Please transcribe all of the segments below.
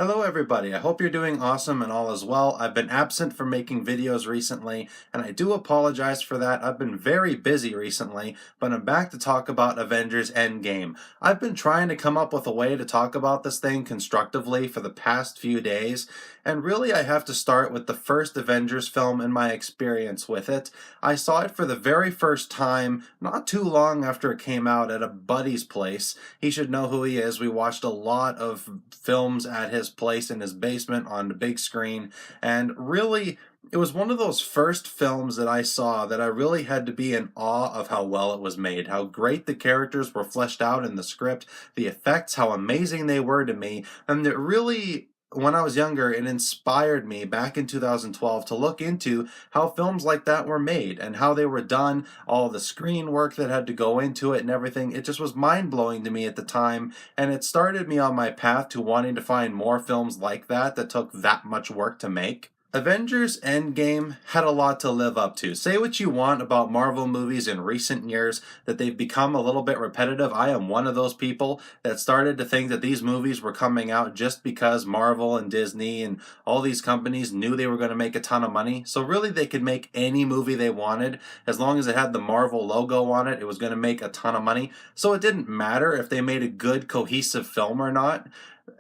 Hello everybody, I hope you're doing awesome and all is well. I've been absent from making videos recently, and I do apologize for that. I've been very busy recently, but I'm back to talk about Avengers Endgame. I've been trying to come up with a way to talk about this thing constructively for the past few days, and really I have to start with the first Avengers film and my experience with it. I saw it for the very first time not too long after it came out at a buddy's place. He should know who he is. We watched a lot of films at his place in his basement on the big screen, and really it was one of those first films that I saw that I really had to be in awe of how well it was made, how great the characters were fleshed out in the script, the effects, how amazing they were to me, and it really, when I was younger, it inspired me back in 2012 to look into how films like that were made and how they were done, all the screen work that had to go into it and everything. It just was mind-blowing to me at the time, and it started me on my path to wanting to find more films like that that took that much work to make. Avengers Endgame had a lot to live up to. Say what you want about Marvel movies in recent years, that they've become a little bit repetitive. I am one of those people that started to think that these movies were coming out just because Marvel and Disney and all these companies knew they were going to make a ton of money. So really they could make any movie they wanted. As long as it had the Marvel logo on it, it was going to make a ton of money. So it didn't matter if they made a good cohesive film or not.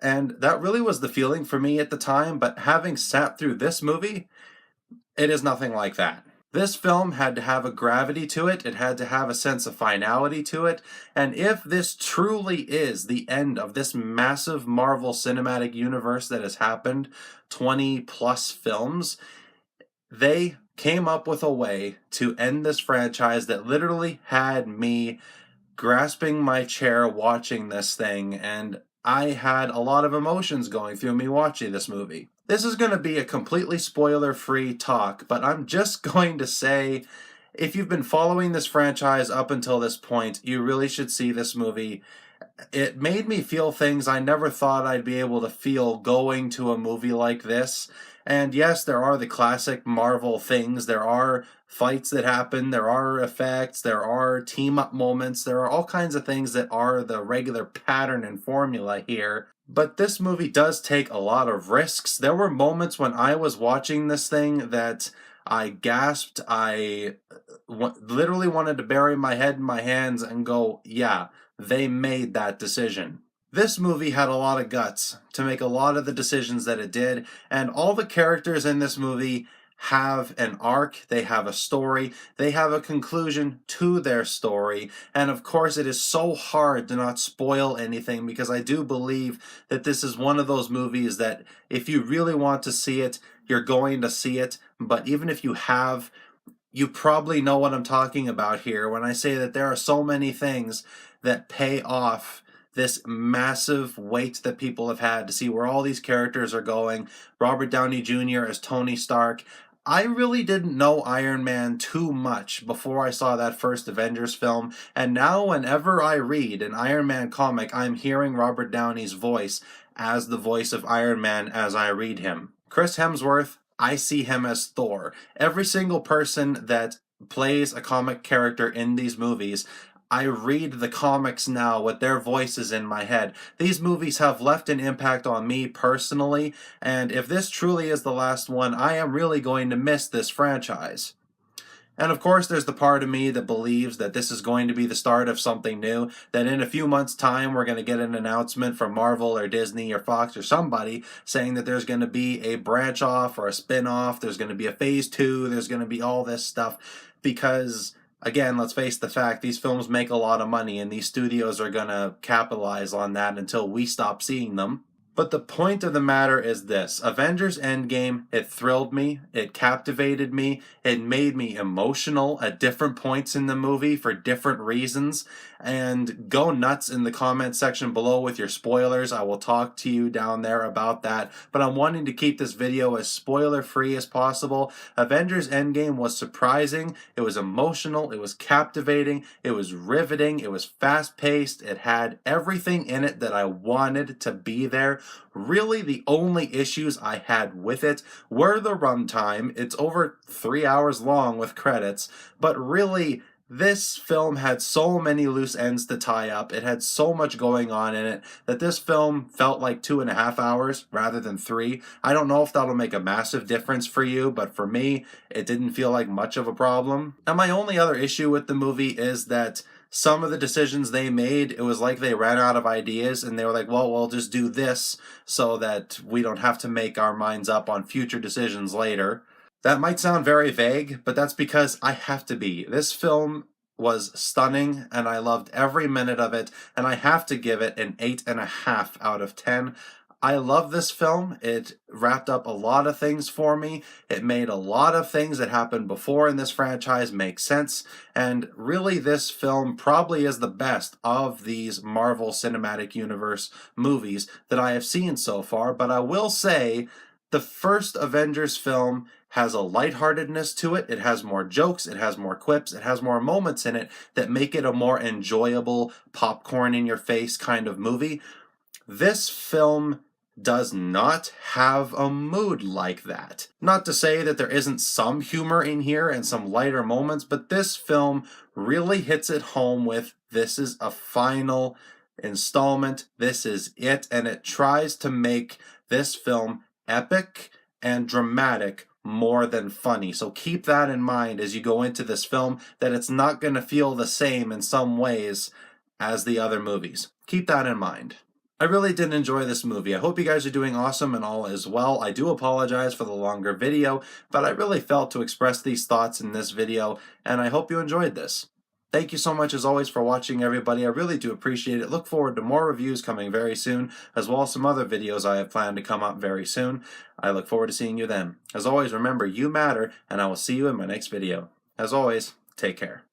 And that really was the feeling for me at the time, but having sat through this movie, it is nothing like that. This film had to have a gravity to it, it had to have a sense of finality to it, and if this truly is the end of this massive Marvel Cinematic Universe that has happened, 20 plus films, they came up with a way to end this franchise that literally had me grasping my chair watching this thing, and I had a lot of emotions going through me watching this movie. This is going to be a completely spoiler-free talk, but I'm just going to say, if you've been following this franchise up until this point, you really should see this movie. It made me feel things I never thought I'd be able to feel going to a movie like this. And yes, there are the classic Marvel things. There are fights that happen, there are effects, there are team-up moments, there are all kinds of things that are the regular pattern and formula here. But this movie does take a lot of risks. There were moments when I was watching this thing that I gasped, literally wanted to bury my head in my hands and go, yeah, they made that decision. This movie had a lot of guts to make a lot of the decisions that it did, and all the characters in this movie have an arc, they have a story, they have a conclusion to their story, and of course it is so hard to not spoil anything because I do believe that this is one of those movies that if you really want to see it, you're going to see it, but even if you have, you probably know what I'm talking about here when I say that there are so many things that pay off this massive wait that people have had to see where all these characters are going. Robert Downey Jr. as Tony Stark. I really didn't know Iron Man too much before I saw that first Avengers film, and now whenever I read an Iron Man comic, I'm hearing Robert Downey's voice as the voice of Iron Man as I read him. Chris Hemsworth, I see him as Thor. Every single person that plays a comic character in these movies, I read the comics now with their voices in my head. These movies have left an impact on me personally, and if this truly is the last one, I am really going to miss this franchise. And of course, there's the part of me that believes that this is going to be the start of something new, that in a few months' time, we're going to get an announcement from Marvel or Disney or Fox or somebody saying that there's going to be a branch off or a spin off, there's going to be a phase 2, there's going to be all this stuff, because again, let's face the fact, these films make a lot of money and these studios are going to capitalize on that until we stop seeing them. But the point of the matter is this: Avengers Endgame, it thrilled me, it captivated me, it made me emotional at different points in the movie for different reasons, and go nuts in the comment section below with your spoilers. I will talk to you down there about that, but I'm wanting to keep this video as spoiler free as possible. Avengers Endgame was surprising, it was emotional, it was captivating, it was riveting, it was fast paced, it had everything in it that I wanted to be there. Really, the only issues I had with it were the runtime. It's over 3 hours long with credits, but really, This film had so many loose ends to tie up. It had so much going on in it that this film felt like 2.5 hours rather than 3. I don't know if that'll make a massive difference for you, but for me, it didn't feel like much of a problem. And my only other issue with the movie is that some of the decisions they made, it was like they ran out of ideas and they were like, well, we'll just do this so that we don't have to make our minds up on future decisions later. That might sound very vague, but that's because I have to be. This film was stunning and I loved every minute of it, and I have to give it an 8.5 out of 10. I love this film. It wrapped up a lot of things for me. It made a lot of things that happened before in this franchise make sense. And really, this film probably is the best of these Marvel Cinematic Universe movies that I have seen so far. But I will say, the first Avengers film has a lightheartedness to it. It has more jokes, it has more quips, it has more moments in it that make it a more enjoyable, popcorn in your face kind of movie. This film does not have a mood like that. Not to say that there isn't some humor in here and some lighter moments, but this film really hits it home with this is a final installment, this is it, and it tries to make this film epic and dramatic more than funny. So keep that in mind as you go into this film, that it's not going to feel the same in some ways as the other movies. Keep that in mind. I really did enjoy this movie. I hope you guys are doing awesome and all as well. I do apologize for the longer video, but I really felt to express these thoughts in this video, and I hope you enjoyed this. Thank you so much as always for watching, everybody. I really do appreciate it. Look forward to more reviews coming very soon, as well as some other videos I have planned to come up very soon. I look forward to seeing you then. As always, remember, you matter, and I will see you in my next video. As always, take care.